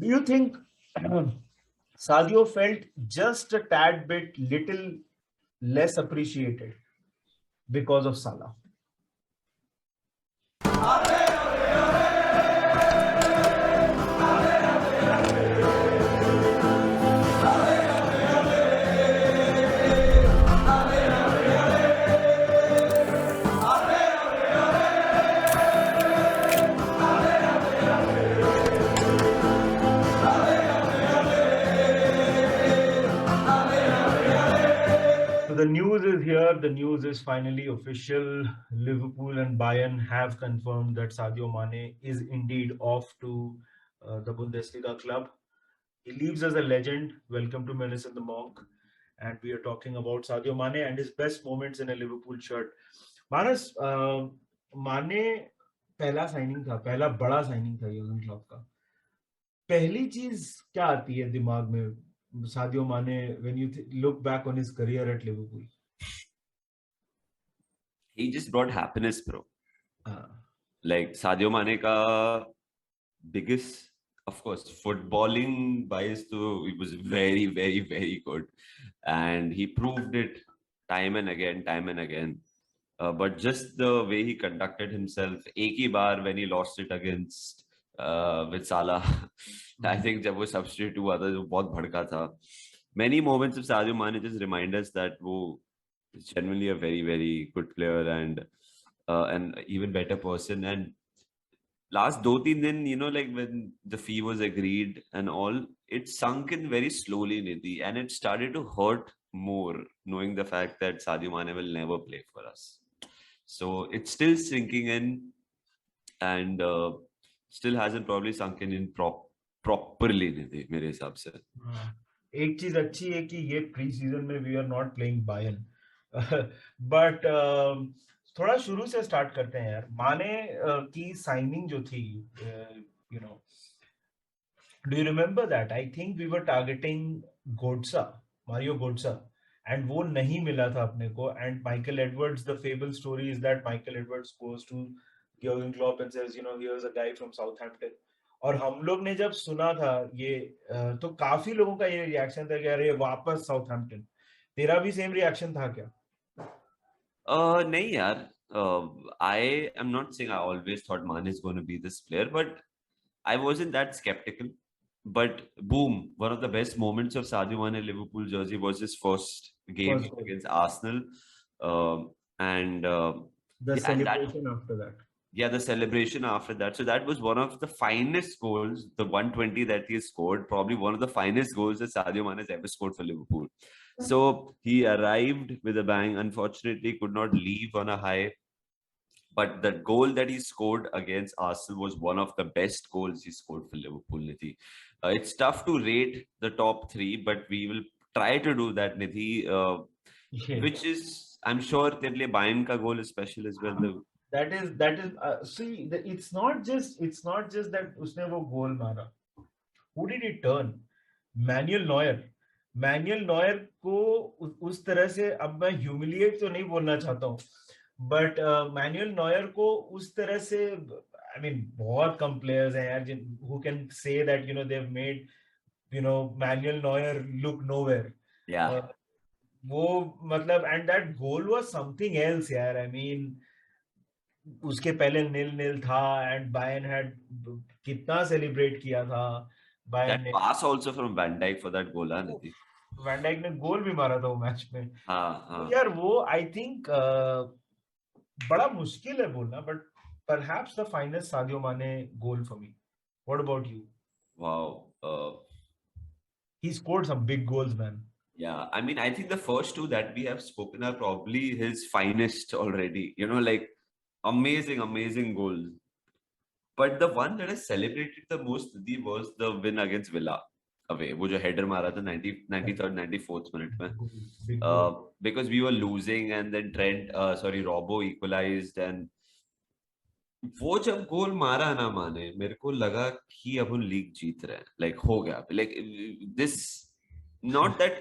Do you think Sadio felt just a tad bit little less appreciated because of Salah? So the news is here. The news is finally official. Liverpool and Bayern have confirmed that Sadio Mane is indeed off to the Bundesliga club. He leaves as a legend. Welcome to Menace the Monk. And we are talking about Sadio Mane and his best moments in a Liverpool shirt. Manas, Mane पहला signing था, पहला बड़ा signing था Jürgen Klopp का. पहली चीज क्या आती है दिमाग में सादियो माने when you look back on his career at Liverpool? He just brought happiness, bro. हाँ. Like Sadio Mane ka biggest, of course, footballing wise, so he was very, very, very good, and he proved it time and again, time and again. But just the way he conducted himself, एक ही बार when he lost it against with Salah, I think जब वो substitute हुआ था, जो बहुत भड़का था. Many moments of Sadio Mane just remind us that वो is genuinely a very, very good player and an even better person. And last 2-3 दिन, you know, like when the fee was agreed and all, it sunk in very slowly, Nidhi, and it started to hurt more knowing the fact that Sadio Mane will never play for us. So it's still sinking in and still hasn't probably sunk in properly, Nidhi, मेरे हिसाब से. एक चीज अच्छी है कि ये pre season में we are not playing Bayern, but थोड़ा शुरू से स्टार्ट करते हैं यार. माने की साइनिंग जो थी, you know, do you remember that? I think we were targeting Gotze, Mario Gotze, and वो नहीं मिला था अपने को. And Michael Edwards, the fable story is that Michael Edwards goes to Jurgen Klopp and says, you know, here is a guy from Southampton. और हम लोग ने जब सुना था ये, तो काफी लोगों का ये रिएक्शन था कि अरे वापस साउथहैम्पटन. तेरा भी सेम रिएक्शन था क्या? नहीं यार, I am not saying I always thought Mane is going to be this player, but I wasn't that skeptical. But boom, one of the best moments of Sadio Mane Liverpool jersey was his first game against Arsenal, and the celebration after that. Yeah, the celebration after that. So that was one of the finest goals, the 120 that he scored, probably one of the finest goals that Sadio Mane has ever scored for Liverpool. So he arrived with a bang. Unfortunately, could not leave on a high. But the goal that he scored against Arsenal was one of the best goals he scored for Liverpool, Nidhi. It's tough to rate the top three, but we will try to do that, Nidhi. Which is, I'm sure, Bayern ka goal is special as well. That is see, it's not just that उसने वो गोल मारा. Who did he turn? Manuel Neuer को उस तरह से, अब मैं humiliate तो नहीं बोलना चाहता हूँ, but Manuel Neuer को उस तरह से, I mean, बहुत कम players हैं यार who can say that, you know, they've made, you know, Manuel Neuer look nowhere. Yeah. वो मतलब, and that goal was something else यार. I mean, उसके पहले 0-0 था and Bayern had कितना सेलिब्रेट किया था Bayern ने. Pass also from Van Dijk for that goal, Nidhi. Van Dijk ने गोल भी मारा था वो मैच में. हाँ. यार वो I think बड़ा मुश्किल है बोलना, but perhaps the finest Sadio Mane goal for me. What about you? Wow. He scored some big goals, man. Yeah, I mean, I think the first two that we have spoken are probably his finest already. You know, like amazing goals. But the one that I celebrated the most was the win against Villa away. वो जो header मारा था 93rd, 94th minute में. Because we were losing and then Robbo equalized and वो जब गोल मारा ना माने, मेरे को लगा कि अब हम लीग जीत रहे हैं. Like हो गया. Like this, not that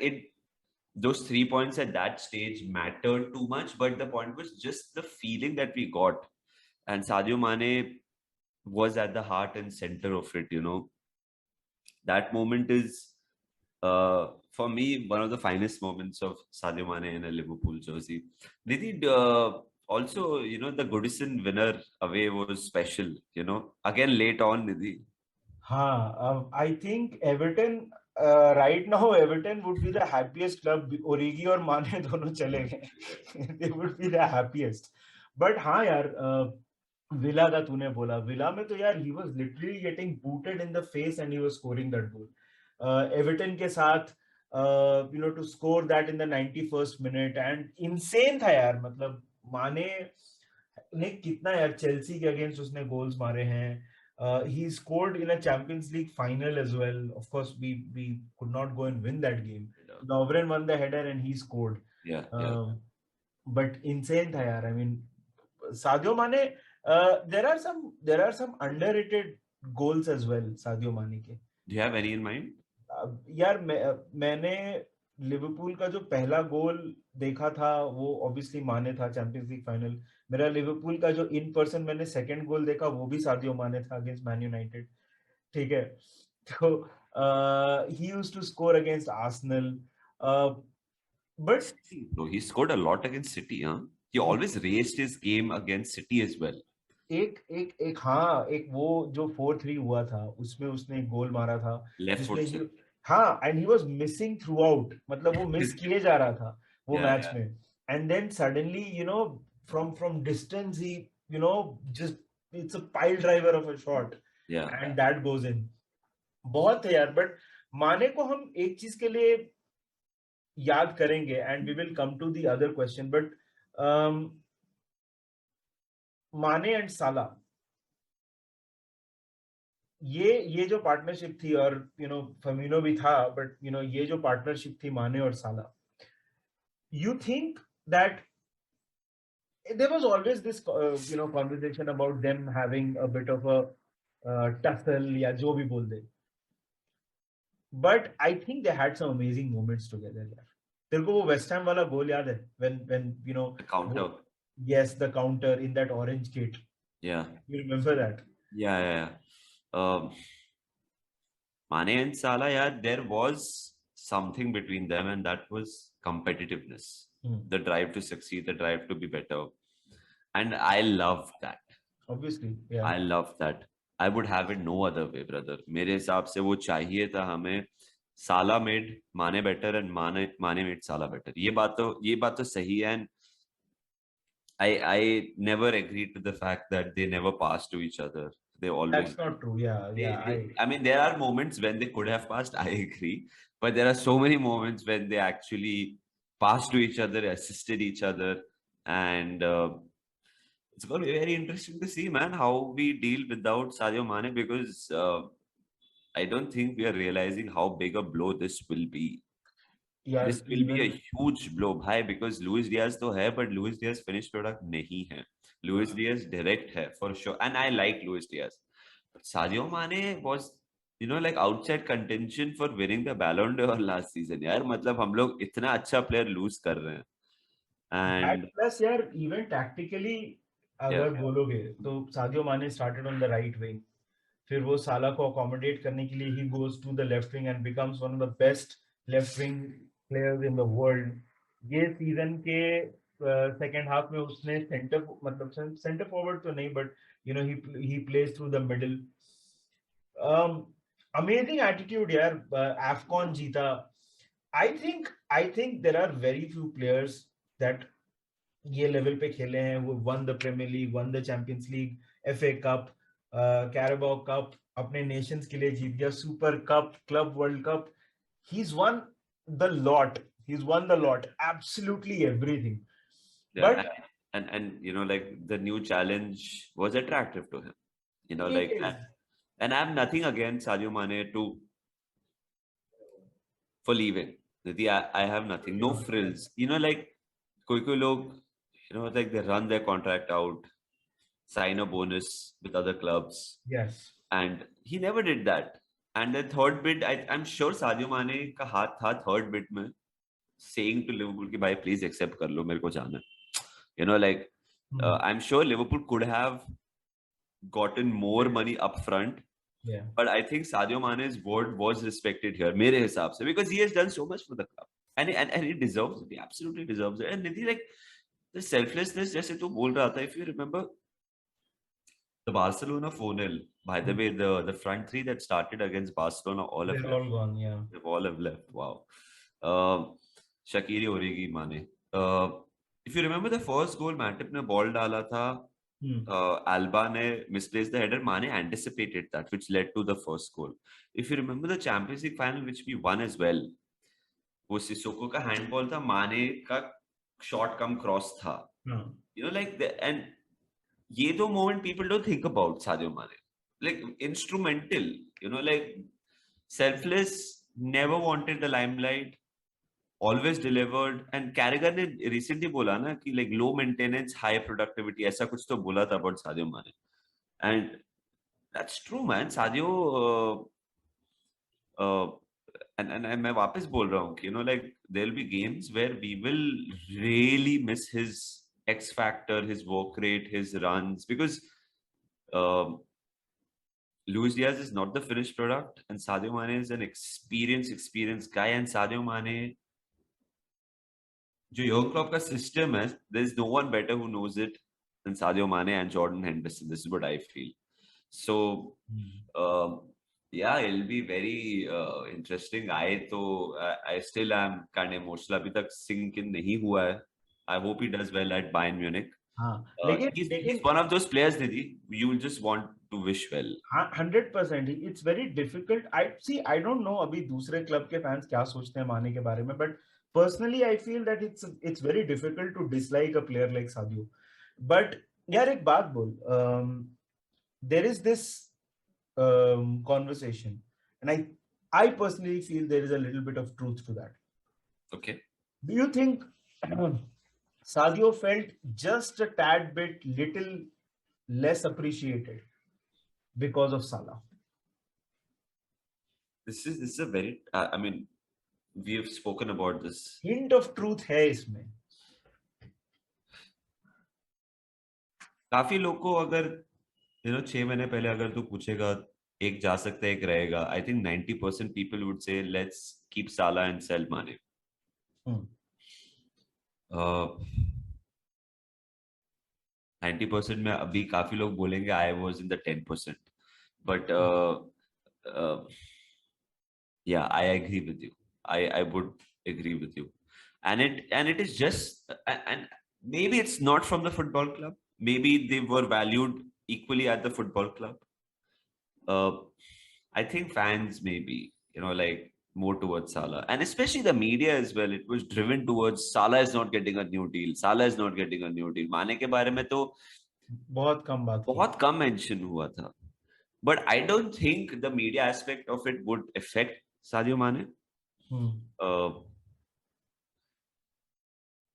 those 3 points at that stage mattered too much, but the point was just the feeling that we got. And Sadio Mane was at the heart and center of it, you know. that moment is for me one of the finest moments of Sadio Mane in a Liverpool jersey. Nidhi, also, the Goodison winner away was special, again late on, Nidhi. हाँ, I think Everton right now Everton would be the happiest club. Origi और माने दोनों चले गए. They would be the happiest. But हाँ यार, villa का तूने बोला, विला में तो यार he was literally getting booted in the face and he was scoring that goal. Everton के साथ to score that in the 91st minute and insane था यार. मतलब माने ने कितना यार चेल्सी के अगेंस्ट उसने गोल्स मारे हैं. He scored in a Champions League final as well. Of course, we could not go and win that game. Lovren won the header and he scored. Yeah. But insane tha yaar. I mean, Sadio Mane. There are some underrated goals as well. Sadio Mane के. Do you have any in mind? यार मैंने Liverpool का जो पहला गोल देखा था वो obviously माने था चैंपियंस लीग फाइनल. मेरा लिवरपूल का जो इन पर्सन मैंने सेकंड गोल देखा वो भी सादियो माने था अगेंस्ट मैन यूनाइटेड. ठीक है, तो he used to score against Arsenal. But he scored a lot against City, huh? He always raced his game against City as well. एक वो जो 4-3 हुआ था उसमें उसने एक गोल मारा था लेफ्ट फुट से. हाँ, and he was missing through out. मतलब वो मिस किए जा रहा था वो मैच में. And then suddenly from distance he just it's a pile driver of a shot and that goes in. बहुत है यार. बट माने को हम एक चीज के लिए याद करेंगे and we will come to the other question. But Mane and Salah, ये जो पार्टनरशिप थी और फर्मिनो भी था, बट ये जो पार्टनरशिप थी माने और साला, you think that there was always this conversation about them having a bit of a tussle या जो भी बोल दे, but I think they had some amazing moments together यार. तेरे को वो वेस्ट हैम वाला गोल याद है when the counter? Yes, the counter in that orange kit. Yeah. You remember that? Yeah. Mane and Salah, there was something between them, and that was competitiveness. The drive to succeed, the drive to be better. And I love that. Obviously, yeah. I love that. I would have it no other way, brother. मेरे हिसाब से वो चाहिए था हमें. Salah made Mane better and Mane made Salah better. ये बात तो सही है. And I never agreed to the fact that they never passed to each other. They always. That's not true. Yeah. I mean, there are moments when they could have passed. I agree, but there are so many moments when they actually passed to each other, assisted each other, and it's going to be very interesting to see, man, how we deal without Sadio Mane, because I don't think we are realizing how big a blow this will be. Yeah, this will be a huge blow, bhai, because Luis Diaz to hai, but Luis Diaz finished product nahi hai. Luis Diaz direct hai for sure, and I like Luis Diaz. But Sadio Mane was, like outside contention for winning the Ballon d'Or last season. यार मतलब हम लोग इतना अच्छा player lose कर रहे हैं. And plus यार even tactically अगर बोलोगे तो Sadio Mane started on the right wing. फिर वो साला को accommodate करने के लिए he goes to the left wing and becomes one of the best left wing players in the world. ये सीजन के second half में उसने center forward तो नहीं, but he plays through the middle. Amazing attitude यार. AFCON जीता. I think there are very few players that ये level पे खेले हैं. वो won the Premier League, won the Champions League, FA Cup, Carabao Cup, अपने nations के लिए जीत गया, Super Cup, Club World Cup. He's won the lot. Absolutely everything. Yeah, but and like the new challenge was attractive to him. Like that. And I have nothing against Sadio Mane for leaving. I have nothing. No frills. Like koi log, like they run their contract out, sign a bonus with other clubs. Yes. And he never did that. And the third bid, I'm sure Sadio Mane ka haath tha third bid mein, saying to Liverpool ki bhai please accept kar lo, mere ko jana. I'm sure Liverpool could have gotten more money up front Yeah. But I think Sadio Mane's word was respected here, मेरे हिसाब से, because he has done so much for the club, and he deserves it. He absolutely deserves it. And Nidhi, like the selflessness, जैसे तू बोल रहा था, if you remember the Barcelona 4-0, by the way, the front three that started against Barcelona all have They're left. all gone. Yeah. They've all have left. Wow. Shaqiri, Origi, Mane. If you remember the first goal, Matip ने ball डाला था. Alba ने misplaced the header. Mane anticipated that, which led to the first goal. If you remember the Champions League final, which we won as well, वो Sissoko का handball था, माने का shot कम cross था. You know, like and ये तो moment people don't think about Sadio Mane. Like instrumental, you know, like selfless, never wanted the limelight, always delivered. And Carragher ने recently बोला ना कि like low maintenance, high productivity, ऐसा कुछ तो बोला था about Sadio Mane. And that's true, man. Sadio, and मैं वापस बोल रहा हूँ कि, you know, like there'll be games where we will really miss his X factor, his work rate, his runs, because Luis Diaz is not the finished product, and Sadio Mane is an experienced guy. And Sadio Mane, जो Jurgen Klopp का system है, there's no one better who knows it than Sadio Mane and Jordan Henderson. This is what I feel. So, yeah, it'll be very interesting. I still am kind of emotional. अभी तक sink in नहीं हुआ है. I hope he does well at Bayern Munich. He's one of those players, Nidhi, you will just want to wish well. 100%. It's very difficult. I don't know अभी दूसरे club के fans क्या सोचते हैं माने के बारे में, but personally I feel that it's very difficult to dislike a player like Sadio. But यार एक बात बोल, there is this conversation, and I personally feel there is a little bit of truth to that. Okay. Do you think Sadio felt just a tad bit little less appreciated because of Salah? This is a very, I mean, we have spoken about this. Hint of truth है इसमें. काफी लोग को अगर, you know, 6 महीने पहले अगर तू पूछेगा एक जा सकता है एक रहेगा, I think 90% people would say let's keep Salah and sell Mane. 90% में अभी काफी लोग बोलेंगे I was in the 10%. But yeah, I agree with you. I would agree with you. And it is just, and maybe it's not from the football club. Maybe they were valued equally at the football club. I think fans maybe, you know, like more towards Salah, and especially the media as well. It was driven towards Salah is not getting a new deal. Salah is not getting a new deal. Mane के बारे में तो बहुत कम mention हुआ था. But I don't think the media aspect of it would affect Sadio Mane.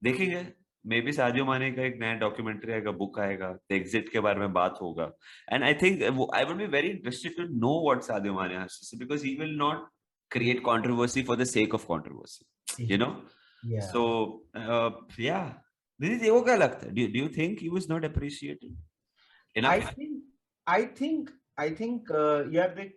देखेंगे, maybe Sadio Mane का एक नया documentary आएगा, book आएगा, the exit के बारे में बात होगा. And I think I would be very interested to know what Sadio Mane has to say, because he will not create controversy for the sake of controversy, you know? Yeah. So, yeah. वो क्या लगता है? Do you think he was not appreciated enough? I think yeah, like,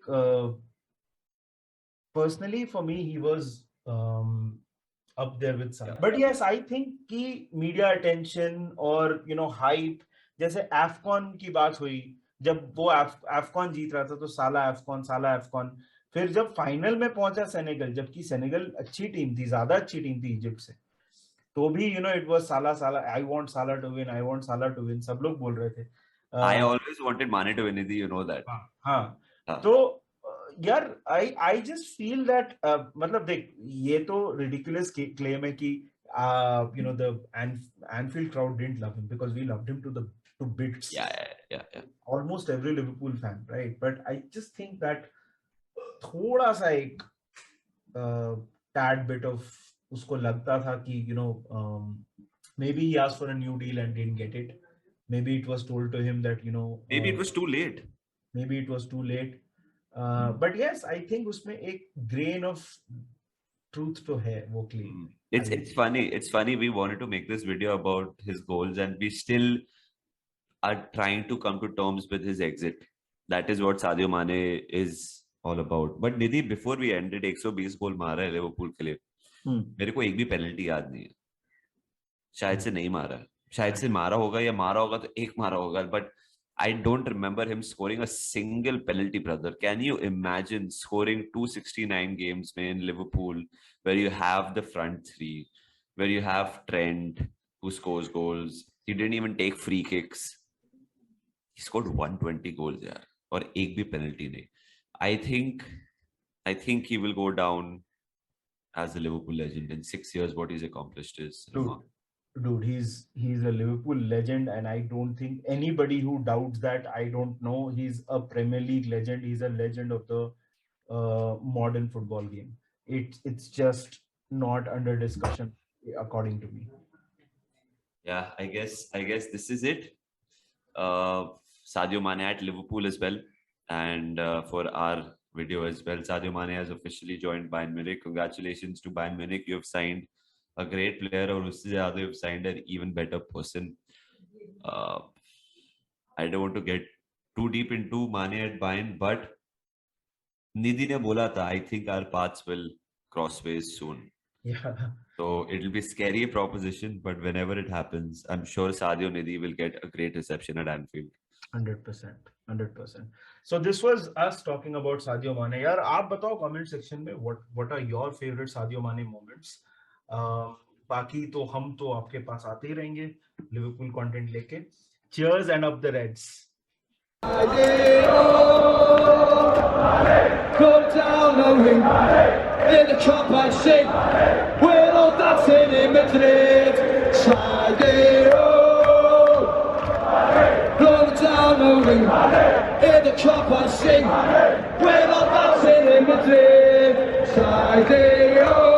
personally for me he was up there with Salah. But yes, I think कि media attention और, you know, hype, जैसे AFCON की बात हुई, जब वो AFCON जीत रहा था तो साला AFCON, फिर जब फाइनल में पहुंचा सेनेगल, जबकि सेनेगल अच्छी टीम थी, ज्यादा अच्छी टीम थी इजिप्ट से, तो भी, you know, it was साला I want Salah to win, सब लोग बोल रहे थे. I always wanted Mane to win, you know that. हाँ. तो यार I just feel that मतलब देख, ये तो ridiculous claim है कि you know, the Anfield crowd didn't love him, because we loved him to bits. Yeah. Almost every Liverpool fan, right? But I just think that थोड़ा सा एक tad bit of उसको लगता था कि, you know, maybe he asked for a new deal and didn't get it. Maybe it was told to him that, you know, maybe it was too late. But yes, I think उसमें एक grain of truth तो है वो claim. It's funny. We wanted to make this video about his goals, and we still are trying to come to terms with his exit. That is what Sadio Mane is all about. But Nidhi, before we ended, 120 गोल मारा है Liverpool के लिए. मेरे को एक भी penalty याद नहीं है. शायद से नहीं मारा, शायद से मारा होगा, या मारा होगा तो एक मारा होगा, but I don't remember him scoring a single penalty, brother. Can you imagine scoring 269 games in Liverpool, where you have the front three, where you have Trent who scores goals? He didn't even take free kicks. He scored 120 goals, yaar, और एक भी penalty नहीं. I think he will go down as a Liverpool legend in 6 years. What he's accomplished is Dude, he's a Liverpool legend, and I don't think anybody who doubts that, I don't know. He's a Premier League legend. He's a legend of the modern football game. It's just not under discussion, according to me. Yeah, I guess this is it. Sadio Mane at Liverpool as well, and for our video as well, Sadio Mane has officially joined Bayern Munich. Congratulations to Bayern Munich. You have signed a great player, और उससे ज़्यादा you've signed an even better person. I don't want to get too deep into Mane at Bayern, but Nidhi ने बोला था, I think our paths will cross ways soon. Yeah. So it'll be a scary proposition, but whenever it happens, I'm sure Sadio Nidhi will get a great reception at Anfield. 100%. So this was us talking about Sadio Mane. यार आप बताओ comment section में what are your favorite Sadio Mane moments? बाकी तो हम तो आपके पास आते ही रहेंगे लिवरपूल कंटेंट लेके. Cheers and up the Reds. Go down the wing in the cup I sing. We're all dancing in Madrid. Sadio. Go down the wing in the cup I sing. We're all dancing in Madrid. Sadio.